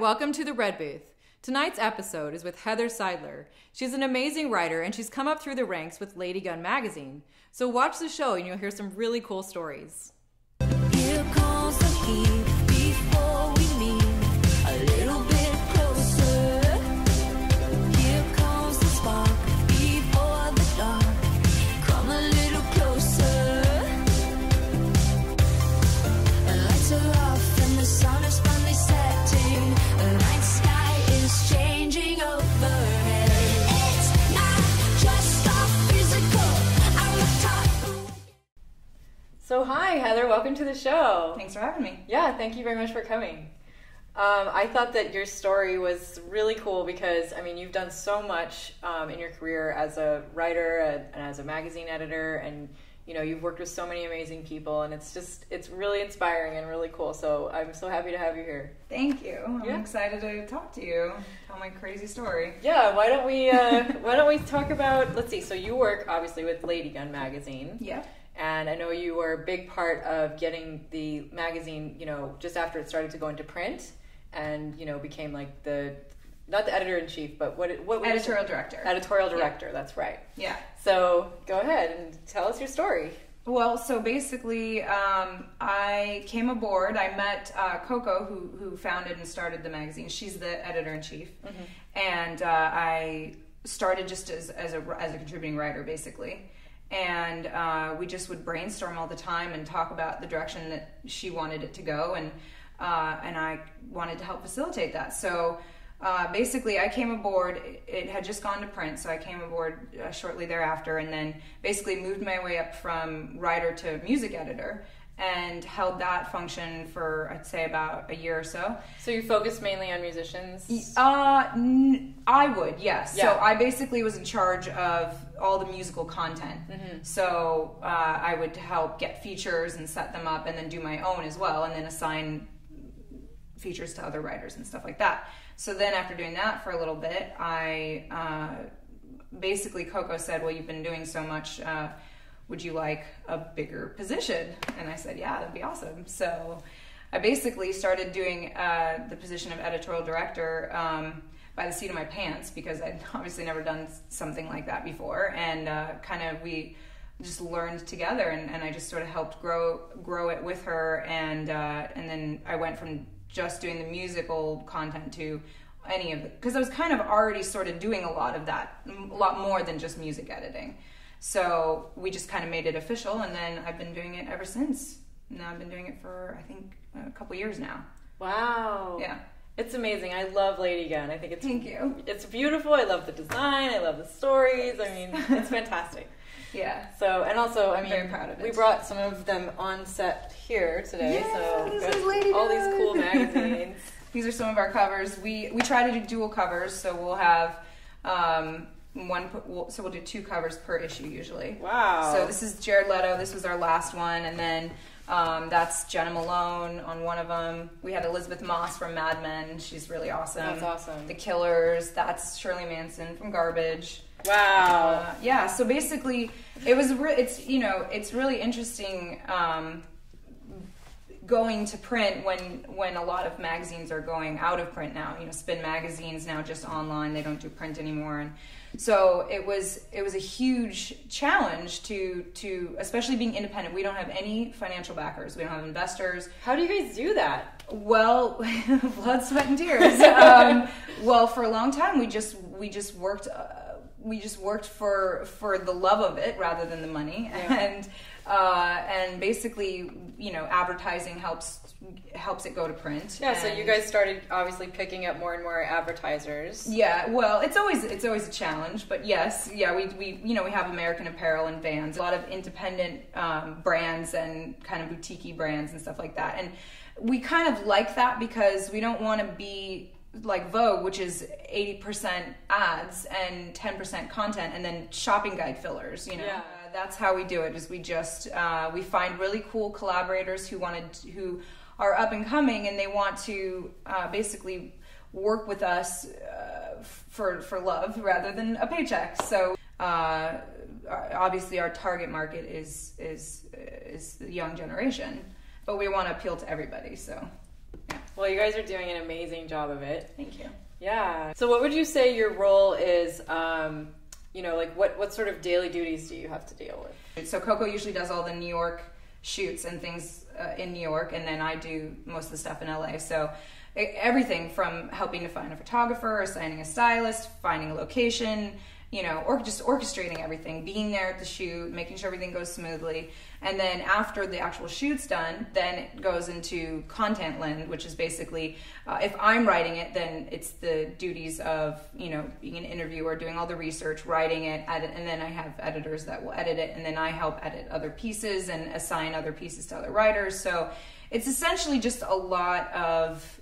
welcome to the Red Booth. Tonight's episode is with Heather Seidler. She's an amazing writer and she's come up through the ranks with LADYGUNN magazine. So watch the show and you'll hear some really cool stories. Here comes the heat before we meet a little bit closer. Here comes the spark before the dark. Come a little closer. The lights are off and the sun is finally setting. The night sky is changing overhead. It's not just a physical. So hi, Heather. Welcome to the show. Thanks for having me. Yeah, thank you very much for coming. I thought that your story was really cool because, I mean, you've done so much in your career as a writer and as a magazine editor, and, you know, you've worked with so many amazing people, and it's really inspiring and really cool. So I'm so happy to have you here. Thank you. I'm excited to talk to you, tell my crazy story. Yeah, why don't we talk about, let's see, so you work, obviously, with LADYGUNN magazine. Yeah. And I know you were a big part of getting the magazine, you know, just after it started to go into print and, you know, became like not the editor-in-chief, but what Editorial director. Editorial director, yeah. That's right. Yeah. So go ahead and tell us your story. Well, so basically, I came aboard. I met Coco, who founded and started the magazine. She's the editor-in-chief. Mm-hmm. And I started just as a contributing writer, basically. And we just would brainstorm all the time and talk about the direction that she wanted it to go, and I wanted to help facilitate that. So basically, I came aboard. It had just gone to print, so I came aboard shortly thereafter, and then basically moved my way up from writer to music editor, and held that function for, I'd say, about a year or so. So you focused mainly on musicians? I would, yes. Yeah. So I basically was in charge of all the musical content. Mm-hmm. So I would help get features and set them up, and then do my own as well, and then assign features to other writers and stuff like that. So then after doing that for a little bit, basically Coco said, well, you've been doing so much, would you like a bigger position? And I said, yeah, that'd be awesome. So I basically started doing the position of editorial director by the seat of my pants, because I'd obviously never done something like that before. And we just learned together, and I just sort of helped grow it with her. And then I went from just doing the musical content to any of it, because I was kind of already sort of doing a lot of that, a lot more than just music editing. So we just kind of made it official, and then I've been doing it ever since. Now I've been doing it for, I think, a couple years now. Wow. Yeah. It's amazing. I love LADYGUNN. I think Thank you. It's beautiful. I love the design. I love the stories. I mean, it's fantastic. Yeah. So, and also, I mean, very proud of it. We brought some of them on set here today. Yeah, so this is LADYGUNN. All these cool magazines. These are some of our covers. We try to do dual covers, so we'll have we'll do 2 covers per issue usually. Wow. So this is Jared Leto. This was our last one, and then that's Jenna Malone on one of them. We had Elizabeth Moss from Mad Men. She's really awesome. That's awesome. The Killers. That's Shirley Manson from Garbage. Wow. Yeah. So basically, it's really interesting. Going to print when a lot of magazines are going out of print now. You know, Spin Magazine's now just online. They don't do print anymore, and so it was a huge challenge to especially being independent. We don't have any financial backers. We don't have investors. How do you guys do that? Well, blood, sweat, and tears. Well, for a long time, we just worked. We just worked for the love of it rather than the money, yeah. And basically, you know, advertising helps it go to print. Yeah, so you guys started obviously picking up more and more advertisers. Yeah, well, it's always a challenge, but yes, yeah, we we have American Apparel and Vans, a lot of independent brands and kind of boutique-y brands and stuff like that, and we kind of like that because we don't want to be like Vogue, which is 80% ads and 10% content, and then shopping guide fillers. You know, yeah. That's how we do it. Is we just we find really cool collaborators who are up and coming, and they want to basically work with us for love rather than a paycheck. So obviously, our target market is the young generation, but we want to appeal to everybody. So. Yeah. Well, you guys are doing an amazing job of it. Thank you. Yeah. So what would you say your role is, you know, like what sort of daily duties do you have to deal with? So Coco usually does all the New York shoots and things in New York, and then I do most of the stuff in LA. So everything from helping to find a photographer, assigning a stylist, finding a location, you know, or just orchestrating everything, being there at the shoot, making sure everything goes smoothly. And then after the actual shoot's done, then it goes into content land, which is basically, if I'm writing it, then it's the duties of, you know, being an interviewer, doing all the research, writing it, and then I have editors that will edit it, and then I help edit other pieces and assign other pieces to other writers. So it's essentially just a lot of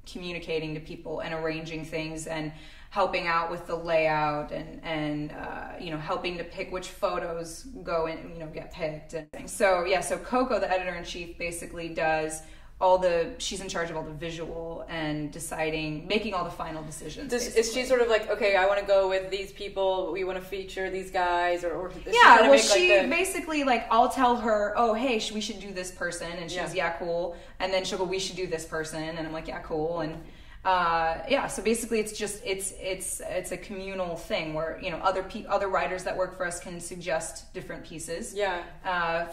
communicating to people and arranging things and helping out with the layout and you know, helping to pick which photos go in, you know, get picked and things. So yeah, so Coco, the editor-in-chief, basically does all the, she's in charge of all the visual and deciding, making all the final decisions. Is she sort of like, okay, I want to go with these people, we want to feature these guys, or yeah, well, she basically, like, I'll tell her, oh, hey, we should do this person, and she goes, yeah, cool, and then she'll go, we should do this person, and I'm like, yeah, cool, and yeah, so basically it's just it's a communal thing where, you know, other writers that work for us can suggest different pieces. Yeah.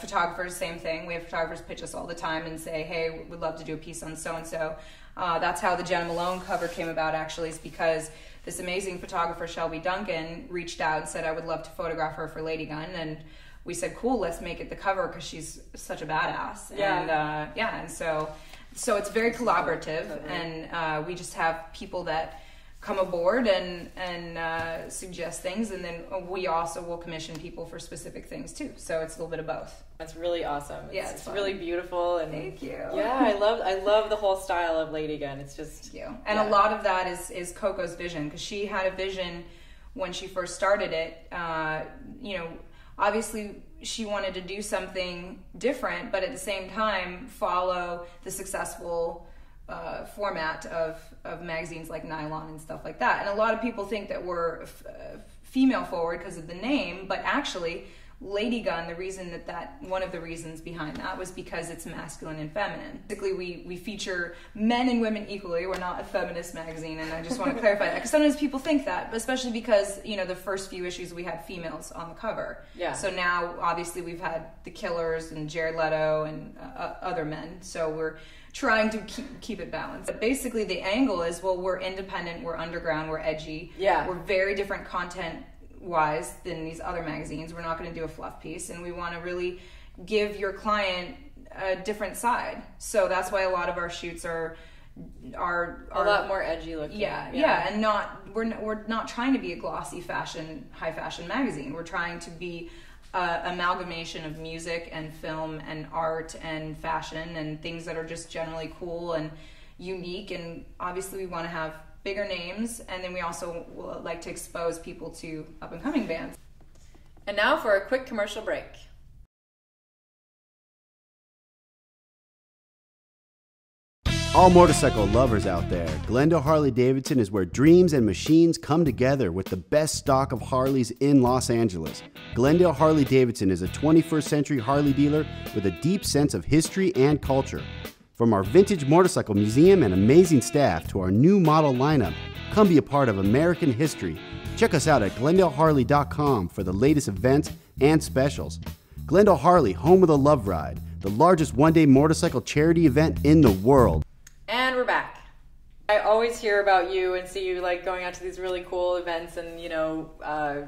Photographers, same thing. We have photographers pitch us all the time and say, hey, we'd love to do a piece on so and so. That's how the Jenna Malone cover came about, actually, is because this amazing photographer Shelby Duncan reached out and said I would love to photograph her for LADYGUNN, and we said, cool, let's make it the cover because she's such a badass. Yeah. And yeah, and so it's very collaborative, and we just have people that come aboard and suggest things, and then we also will commission people for specific things too. So it's a little bit of both. That's really awesome. It's fun. Really beautiful. And thank you. Yeah, I love the whole style of LADYGUNN. It's just thank you. And a lot of that is Coco's vision, because she had a vision when she first started it. You know, obviously she wanted to do something different, but at the same time follow the successful format of magazines like Nylon and stuff like that. And a lot of people think that we're female forward because of the name, but actually LADYGUNN, the reason that one of the reasons behind that was because it's masculine and feminine. Basically, we feature men and women equally. We're not a feminist magazine, and I just want to clarify that, because sometimes people think that, especially because, you know, the first few issues we had females on the cover. Yeah. So now, obviously, we've had the Killers and Jared Leto and other men. So we're trying to keep it balanced. But basically, the angle is, well, we're independent, we're underground, we're edgy. Yeah. We're very different content wise than these other magazines. We're not going to do a fluff piece, and we want to really give your client a different side. So that's why a lot of our shoots are a lot more edgy looking. Yeah, and we're not trying to be a glossy fashion, high fashion magazine. We're trying to be amalgamation of music and film and art and fashion and things that are just generally cool and unique. And obviously we want to have bigger names, and then we also will like to expose people to up-and-coming bands. And now for a quick commercial break. All motorcycle lovers out there, Glendale Harley-Davidson is where dreams and machines come together with the best stock of Harleys in Los Angeles. Glendale Harley-Davidson is a 21st century Harley dealer with a deep sense of history and culture. From our vintage motorcycle museum and amazing staff to our new model lineup, come be a part of American history. Check us out at GlendaleHarley.com for the latest events and specials. Glendale Harley, home of the Love Ride, the largest one-day motorcycle charity event in the world. And we're back. I always hear about you and see you like going out to these really cool events and, you know,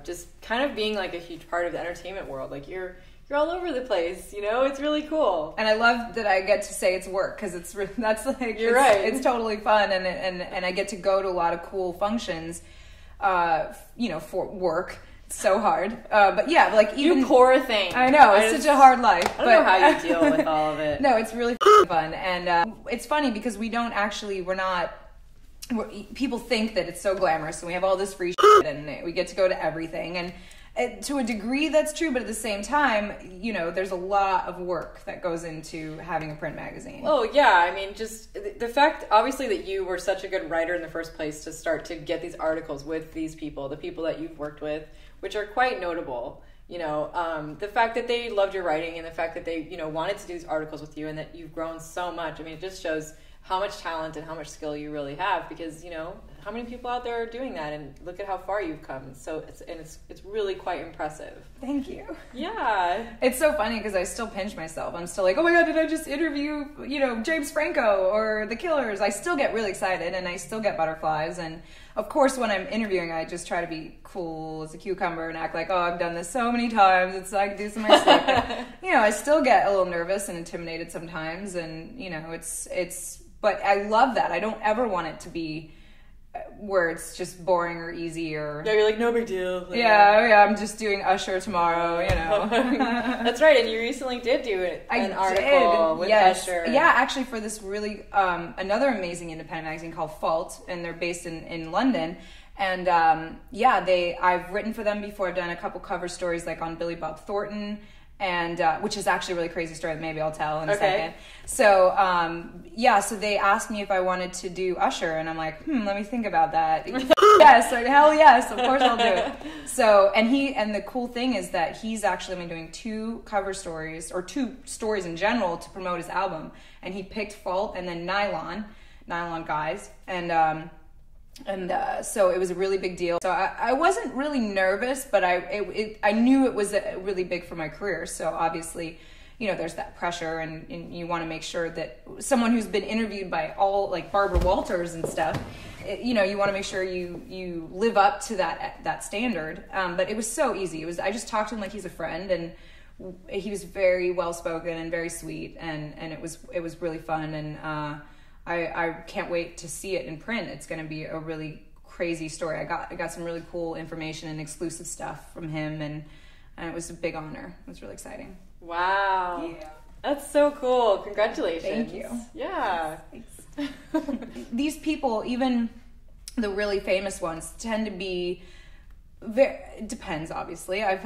just kind of being like a huge part of the entertainment world. Like you're all over the place, you know. It's really cool, and I love that I get to say it's work, because that's like you're right. It's totally fun, and I get to go to a lot of cool functions, you know, for work. It's so hard, but yeah, like even you poor thing. I know it's such a hard life. I don't know how you deal with all of it. No, it's really fun, and it's funny because people think that it's so glamorous, and we have all this free shit, and we get to go to everything, and to a degree that's true, but at the same time, you know, there's a lot of work that goes into having a print magazine. Oh yeah, I mean, just the fact, obviously, that you were such a good writer in the first place to start to get these articles with these people, the people that you've worked with, which are quite notable. You know, the fact that they loved your writing and the fact that they, you know, wanted to do these articles with you and that you've grown so much. I mean, it just shows how much talent and how much skill you really have, because, you know, how many people out there are doing that, and look at how far you've come. So it's really quite impressive. Thank you. Yeah. It's so funny because I still pinch myself. I'm still like, oh my God, did I just interview, you know, James Franco or The Killers? I still get really excited and I still get butterflies. And of course, when I'm interviewing, I just try to be cool as a cucumber and act like, oh, I've done this so many times. It's like, do some of my stuff. But, you know, I still get a little nervous and intimidated sometimes. And, you know, but I love that. I don't ever want it to be where it's just boring or easy or... Yeah, you're like, no big deal. Like, yeah, I'm just doing Usher tomorrow, you know. That's right, and you recently did do an article with Usher. Yeah, actually for this really, another amazing independent magazine called Fault, and they're based in London. And I've written for them before. I've done a couple cover stories like on Billy Bob Thornton, and which is actually a really crazy story that maybe I'll tell in a second. So so they asked me if I wanted to do Usher, and I'm like, let me think about that. Yes, like, hell yes, of course I'll do it. So and the cool thing is that he's actually been doing 2 cover stories, or 2 stories in general, to promote his album, and he picked Fault and then Nylon Guys, so it was a really big deal. So I wasn't really nervous, but I knew it was really big for my career. So obviously, you know, there's that pressure, and you want to make sure that someone who's been interviewed by all, like Barbara Walters and stuff, you know, you want to make sure you live up to that standard. But it was so easy. I just talked to him like he's a friend, and he was very well spoken and very sweet, and it was really fun. And I can't wait to see it in print. It's going to be a really crazy story. I got some really cool information and exclusive stuff from him, and it was a big honor. It was really exciting. Wow. Yeah. That's so cool. Congratulations. Thank you. Yeah. Thanks. These people, even the really famous ones, tend to be it depends, obviously. I've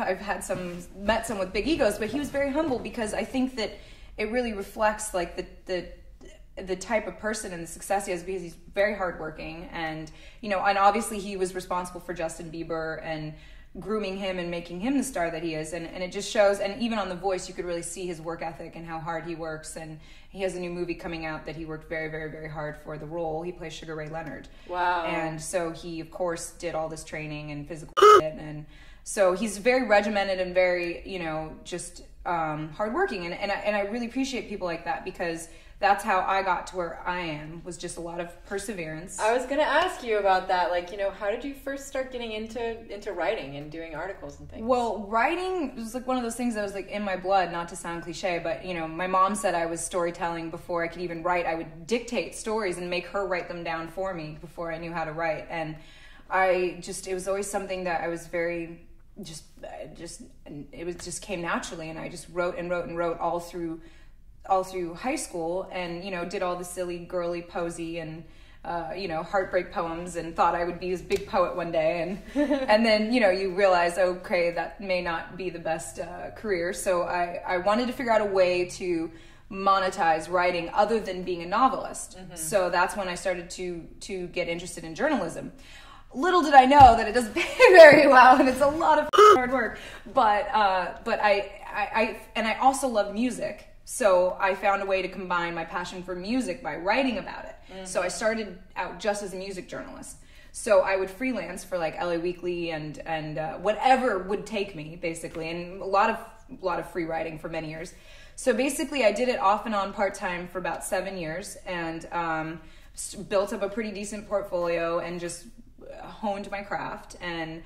met some with big egos, but he was very humble, because I think that it really reflects like the type of person and the success he has, because he's very hardworking, and you know, and obviously he was responsible for Justin Bieber and grooming him and making him the star that he is, and it just shows. And even on The Voice, you could really see his work ethic and how hard he works. And he has a new movie coming out that he worked very, very, very hard for the role. He plays Sugar Ray Leonard. Wow. And so he, of course, did all this training and physical shit, and so he's very regimented and very, you know, just hardworking. And I really appreciate people like that, because that's how I got to where I am, was just a lot of perseverance. I was going to ask you about that. Like, you know, how did you first start getting into writing and doing articles and things? Well, writing was like one of those things that was like in my blood, not to sound cliche, but you know, my mom said I was storytelling before I could even write. I would dictate stories and make her write them down for me before I knew how to write. And it was always something that I was very, it just came naturally. And I just wrote and wrote and wrote all through high school, and you know, did all the silly girly posy and you know, heartbreak poems, and thought I would be this big poet one day, and and then, you know, you realize, okay, that may not be the best career. So I wanted to figure out a way to monetize writing other than being a novelist. Mm-hmm. So that's when I started to get interested in journalism. Little did I know that it doesn't pay very well, and it's a lot of hard work. But I also love music. So I found a way to combine my passion for music by writing about it. Mm-hmm. So I started out just as a music journalist. So I would freelance for like LA Weekly and whatever would take me, basically, and a lot of free writing for many years. So basically I did it off and on part-time for about 7 years, and built up a pretty decent portfolio and just honed my craft. And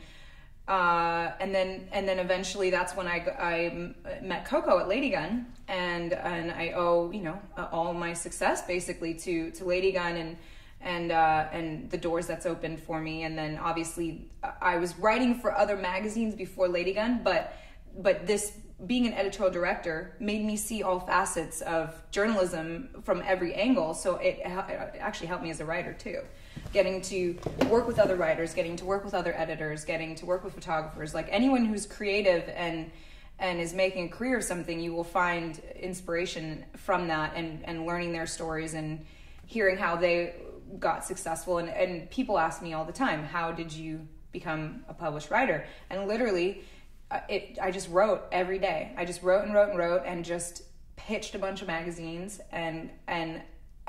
then eventually that's when I met Coco at LADYGUNN, and I owe, you know, all my success basically to LADYGUNN and the doors that's opened for me. And then obviously I was writing for other magazines before LADYGUNN, but this being an editorial director made me see all facets of journalism from every angle. So it actually helped me as a writer too. Getting to work with other writers, getting to work with other editors, getting to work with photographers, like anyone who's creative and is making a career of something, you will find inspiration from that, and learning their stories and hearing how they got successful. And people ask me all the time, how did you become a published writer? And literally, I just wrote every day. I just wrote and wrote and wrote, and just pitched a bunch of magazines and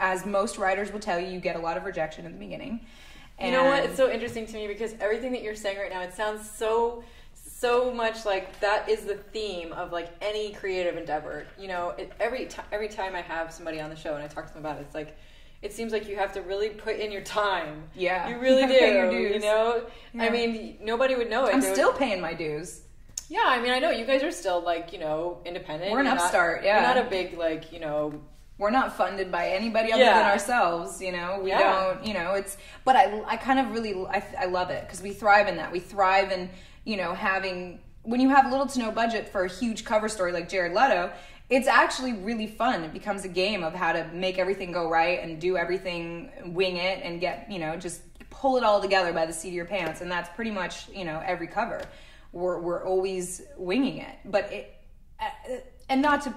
as most writers will tell you, you get a lot of rejection in the beginning. And you know what? It's so interesting to me because everything that you're saying right now, it sounds so much like that is the theme of like any creative endeavor. You know, every time I have somebody on the show and I talk to them about it, it's like, it seems like you have to really put in your time. Yeah. You really do. Pay your dues. You know? Yeah. I mean, nobody would know it. I'm still paying my dues. Yeah, I mean, I know you guys are still like, you know, independent. We're an upstart, yeah. You're not a big, like, you know... We're not funded by anybody other than ourselves, you know? We don't, you know, it's... But I kind of really... I love it, because we thrive in that. We thrive in, you know, having... When you have little to no budget for a huge cover story like Jared Leto, it's actually really fun. It becomes a game of how to make everything go right and do everything, wing it, and get, you know, just pull it all together by the seat of your pants. And that's pretty much, you know, every cover. We're always winging it. But and not to...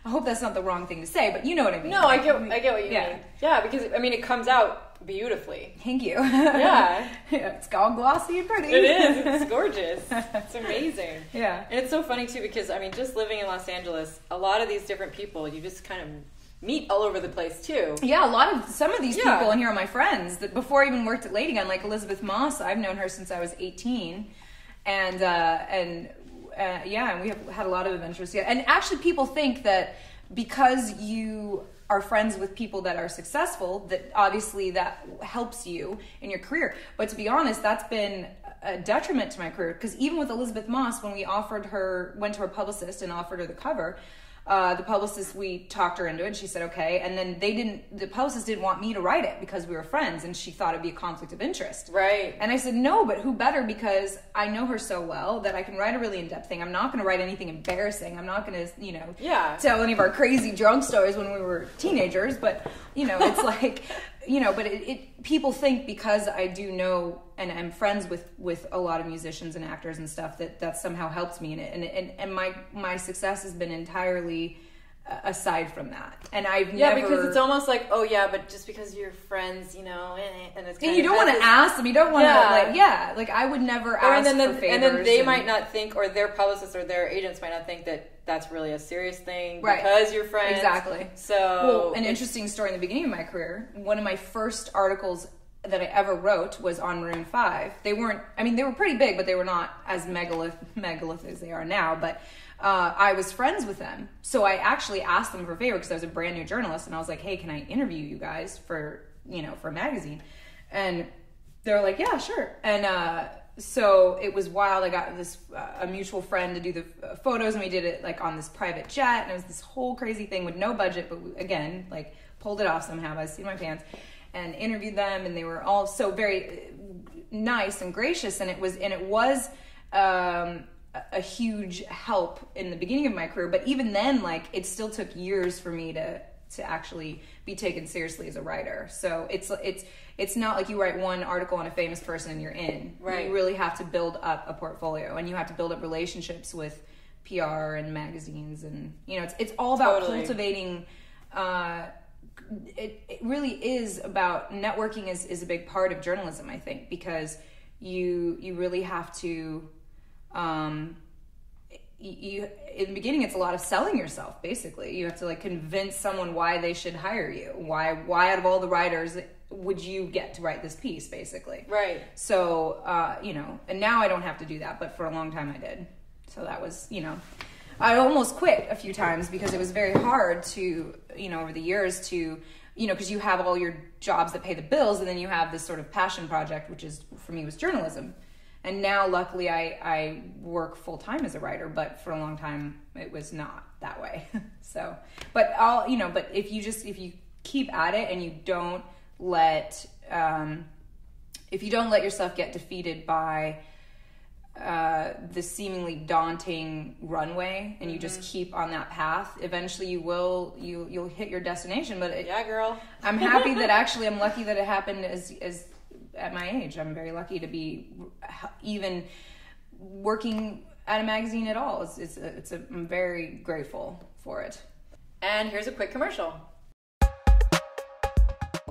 I hope that's not the wrong thing to say, but you know what I mean. No, I get what you mean. Yeah, because, I mean, it comes out beautifully. Thank you. Yeah. It's all glossy and pretty. It is. It's gorgeous. It's amazing. Yeah. And it's so funny, too, because, I mean, just living in Los Angeles, a lot of these different people, you just kind of meet all over the place, too. Yeah, some of these people in here are my friends that before I even worked at LADYGUNN, like Elizabeth Moss. I've known her since I was 18. And we have had a lot of adventures. Yeah, and actually, people think that because you are friends with people that are successful, that obviously that helps you in your career. But to be honest, that's been a detriment to my career. Because even with Elizabeth Moss, when we went to her publicist and offered her the cover. The publicist, we talked her into it, and she said okay, and then the publicist didn't want me to write it because we were friends, and she thought it'd be a conflict of interest. Right. And I said, no, but who better, because I know her so well that I can write a really in-depth thing. I'm not going to write anything embarrassing. I'm not going to, you know, tell any of our crazy drunk stories when we were teenagers, but, you know, it's like... You know, but people think because I do know and I'm friends with a lot of musicians and actors and stuff that somehow helps me in it, and my success has been entirely aside from that. And I've never... because it's almost like, oh yeah, but just because you're friends, you know, and it's kind you don't want to ask them, you don't want to like I would never ask for favors. And then they might not think, or their publicists or their agents might not think that that's really a serious thing because you're friends. Exactly. So an interesting story in the beginning of my career, one of my first articles that I ever wrote was on Maroon 5. They were pretty big, but they were not as megalith as they are now, but I was friends with them. So I actually asked them for a favor because I was a brand new journalist, and I was like, hey, can I interview you guys for a magazine? And they were like, yeah, sure. And so it was wild. I got this a mutual friend to do the photos, and we did it like on this private jet, and it was this whole crazy thing with no budget, but again, like pulled it off somehow by the seat of my pants, and interviewed them, and they were all so very nice and gracious, and it was a huge help in the beginning of my career. But even then, like, it still took years for me to actually be taken seriously as a writer. So it's not like you write one article on a famous person and you're in. Right. You really have to build up a portfolio, and you have to build up relationships with PR and magazines, and you know, it's all about cultivating. It really is about networking. Is a big part of journalism, I think, because you really have to. In the beginning, it's a lot of selling yourself. Basically, you have to like convince someone why they should hire you. Why out of all the writers would you get to write this piece? Basically, right. So and now I don't have to do that, but for a long time I did. So that was, I almost quit a few times because it was very hard to, over the years to, because you have all your jobs that pay the bills, and then you have this sort of passion project, which is for me was journalism. And now, luckily, I work full time as a writer, but for a long time it was not that way. So, but if you keep at it and you don't let yourself get defeated by the seemingly daunting runway, and you just keep on that path, eventually you'll hit your destination. But yeah, girl, I'm happy that I'm lucky that it happened as at my age. I'm very lucky to be even working at a magazine at all. I'm very grateful for it. And here's a quick commercial.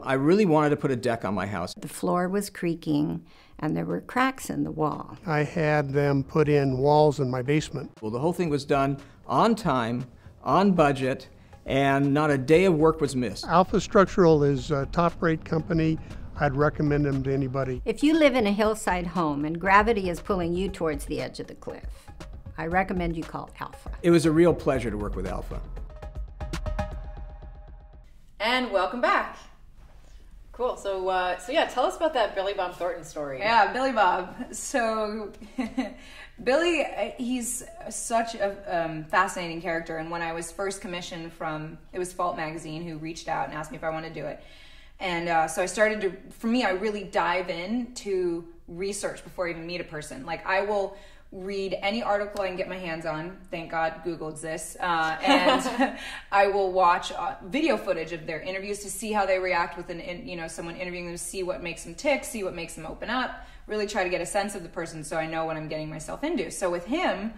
I really wanted to put a deck on my house. The floor was creaking and there were cracks in the wall. I had them put in walls in my basement. Well, the whole thing was done on time, on budget, and not a day of work was missed. Alpha Structural is a top-rate company. I'd recommend them to anybody. If you live in a hillside home and gravity is pulling you towards the edge of the cliff, I recommend you call Alpha. It was a real pleasure to work with Alpha. And welcome back. Cool. So yeah, tell us about that Billy Bob Thornton story. Yeah, Billy Bob. So Billy, he's such a fascinating character. And when I was first commissioned it was Fault Magazine who reached out and asked me if I wanted to do it. And so I started to, for me, I really dive into research before I even meet a person. Like, I will read any article I can get my hands on. Thank God Google exists. And I will watch video footage of their interviews to see how they react with someone interviewing them, see what makes them tick, see what makes them open up, really try to get a sense of the person so I know what I'm getting myself into. So with him, and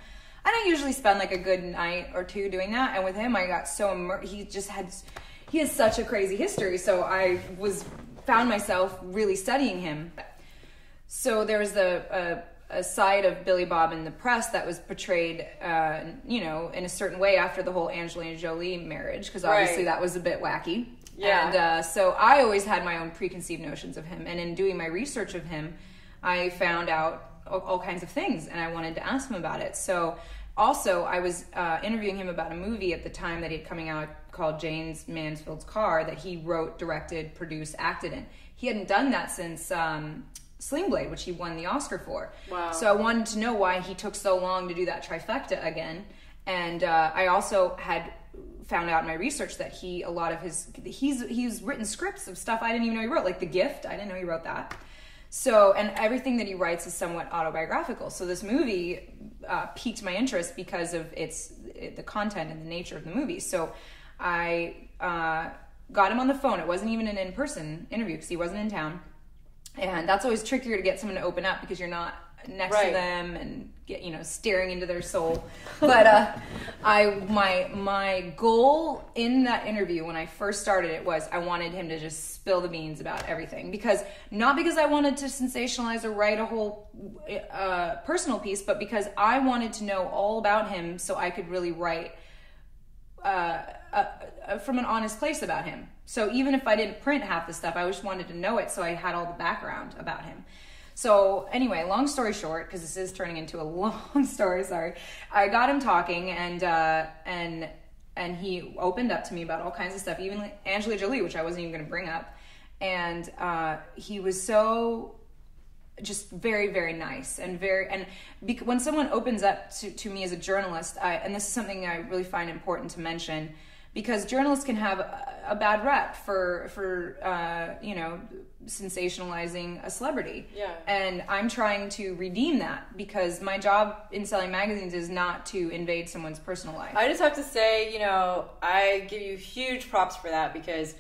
I usually spend like a good night or two doing that. And with him, I got so immersed. He has such a crazy history. So I found myself really studying him. So there was a side of Billy Bob in the press that was portrayed, in a certain way after the whole Angelina Jolie marriage, because obviously that was a bit wacky. Yeah. And so I always had my own preconceived notions of him. And in doing my research of him, I found out all kinds of things, and I wanted to ask him about it. So also, I was interviewing him about a movie at the time that he had coming out called James Mansfield's Car that he wrote, directed, produced, acted in. He hadn't done that since Sling Blade, which he won the Oscar for. Wow. So I wanted to know why he took so long to do that trifecta again. And I also had found out in my research that he's written scripts of stuff I didn't even know he wrote, like The Gift. I didn't know he wrote that. So, and everything that he writes is somewhat autobiographical. So this movie piqued my interest because of the content and the nature of the movie. So I got him on the phone. It wasn't even an in-person interview because he wasn't in town. And that's always trickier to get someone to open up because you're not next to them and get, staring into their soul. But my goal in that interview when I first started it was I wanted him to just spill the beans about everything, not because I wanted to sensationalize or write a whole personal piece, but because I wanted to know all about him so I could really write from an honest place about him. So even if I didn't print half the stuff, I just wanted to know it so I had all the background about him. So anyway, long story short, because this is turning into a long story, sorry. I got him talking, and he opened up to me about all kinds of stuff, even like Angelina Jolie, which I wasn't even going to bring up. And he was so just very, very nice when someone opens up to me as a journalist, and this is something I really find important to mention, because journalists can have a bad rep for sensationalizing a celebrity. Yeah. And I'm trying to redeem that, because my job in selling magazines is not to invade someone's personal life. I just have to say, I give you huge props for that, because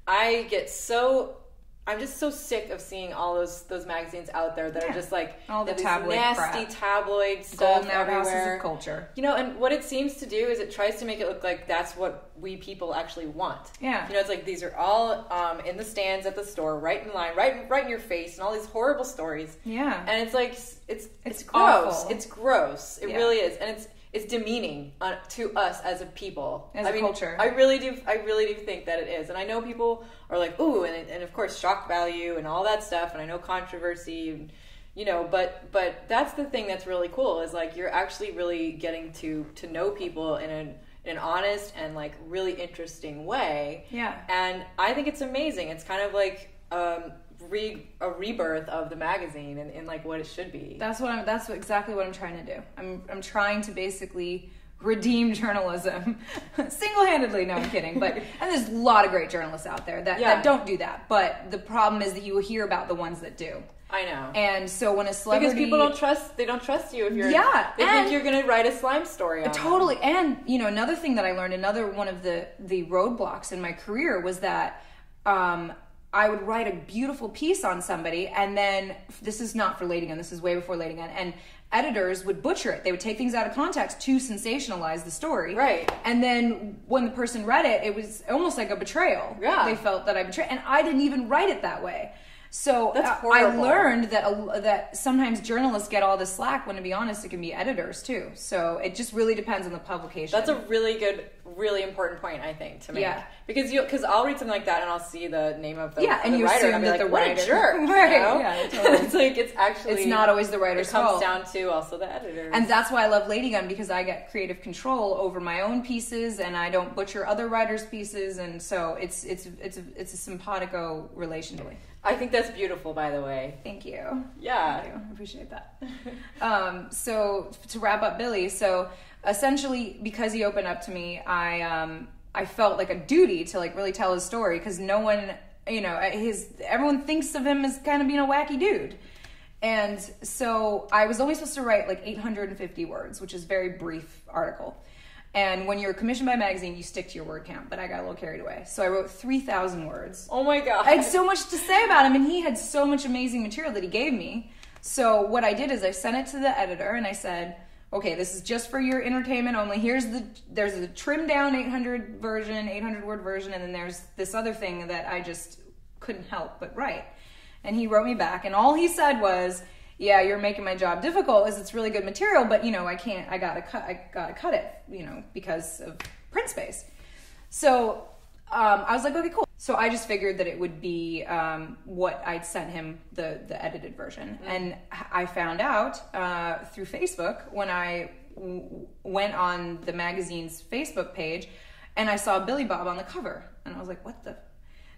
I'm just so sick of seeing all those magazines out there that are just like all the these tabloid nasty crap. Tabloid stuff Golden outhouses everywhere. of culture. And what it seems to do is it tries to make it look like that's what we people actually want. Yeah. It's like these are all in the stands at the store, right in line, right in your face, and all these horrible stories. Yeah. And it's like it's gross. awful. It's gross. It really is, and it's demeaning to us as a people, as a culture. I really do think that it is, and I know people are like, ooh, and of course shock value and all that stuff, and I know controversy, but that's the thing that's really cool is like you're actually really getting to know people in an honest and like really interesting way. Yeah. And I think it's amazing. It's kind of like a rebirth of the magazine and like what it should be. That's exactly what I'm trying to do. I'm trying to basically redeem journalism single-handedly. No, I'm kidding. And there's a lot of great journalists out there that don't do that. But the problem is that you will hear about the ones that do. I know. And so when a celebrity, because people don't trust you if you're they think you're going to write a slime story on totally. them. And another thing that I learned, another one of the roadblocks in my career was that I would write a beautiful piece on somebody, and then, this is not for LADYGUNN, this is way before LADYGUNN, and editors would butcher it. They would take things out of context to sensationalize the story. Right. And then when the person read it, it was almost like a betrayal. Yeah. They felt that I betrayed, and I didn't even write it that way. So That's I horrible. learned that sometimes journalists get all the slack when, to be honest, it can be editors too. So it just really depends on the publication. That's a really good really important point, I think, to make. Yeah. Because I'll read something like that and I'll see the name of the, and the you writer assume and I'll be that like, the what writer, a jerk, right? you know? Yeah, totally. It's like it's actually It's not always the writer's It comes fault. down to also the editor. And that's why I love LADYGUNN, because I get creative control over my own pieces, and I don't butcher other writers' pieces, and so it's a simpatico relationship. I think that's beautiful, by the way. Thank you. Yeah. Thank you. I appreciate that. So to wrap up Billy, so essentially because he opened up to me, I felt like a duty to like really tell his story, because no one, everyone thinks of him as kind of being a wacky dude. And so I was only supposed to write like 850 words, which is a very brief article. And when you're commissioned by a magazine, you stick to your word count, but I got a little carried away. So I wrote 3,000 words. Oh my God. I had so much to say about him, and he had so much amazing material that he gave me. So what I did is I sent it to the editor, and I said, okay, this is just for your entertainment only. There's a trimmed down 800 word version, and then there's this other thing that I just couldn't help but write. And he wrote me back, and all he said was, yeah, you're making my job difficult, as it's really good material, but I gotta cut it, because of print space. So I was like, okay, cool. So I just figured that it would be what I'd sent him, the edited version. Mm-hmm. And I found out through Facebook when I went on the magazine's Facebook page, and I saw Billy Bob on the cover, and I was like, what the?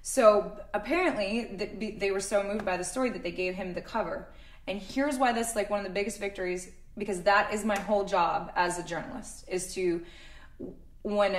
So apparently they were so moved by the story that they gave him the cover. And here's why that's like one of the biggest victories, because that is my whole job as a journalist, is to, when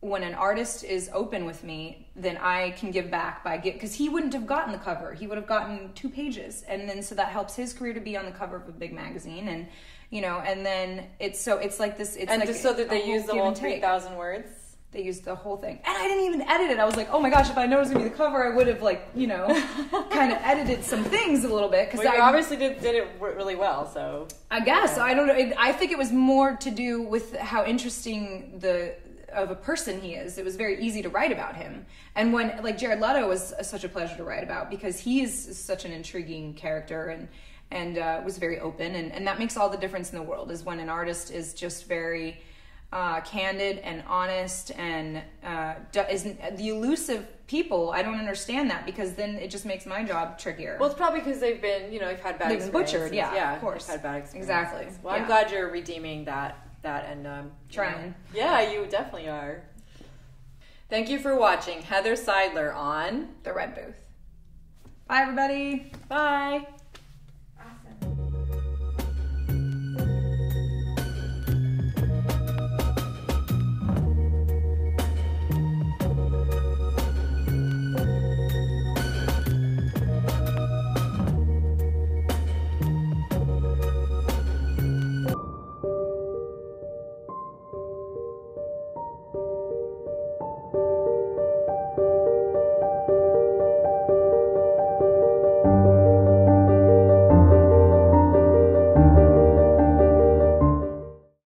an artist is open with me, then I can give back because he wouldn't have gotten the cover. He would have gotten 2 pages. And then so that helps his career to be on the cover of a big magazine. And, and then it's like this. It's and like just so that they use the whole 3,000 3,000 words. They used the whole thing. And I didn't even edit it. I was like, oh my gosh, if I know it was going to be the cover, I would have kind of edited some things a little bit. Well, you obviously did it really well, so. I guess. Yeah. I don't know. I think it was more to do with how interesting of a person he is. It was very easy to write about him. And when, like, Jared Leto was such a pleasure to write about, because he is such an intriguing character and was very open. And that makes all the difference in the world, is when an artist is just very candid and honest and isn't the elusive people. I don't understand that, because then it just makes my job trickier. Well, it's probably because they've been, they've had bad experiences. Butchered, yeah, of course. They've had bad experiences. Exactly. Well, I'm glad you're redeeming that and trying. Yeah, you definitely are. Thank you for watching Heather Seidler on The Red Booth. Bye, everybody. Bye.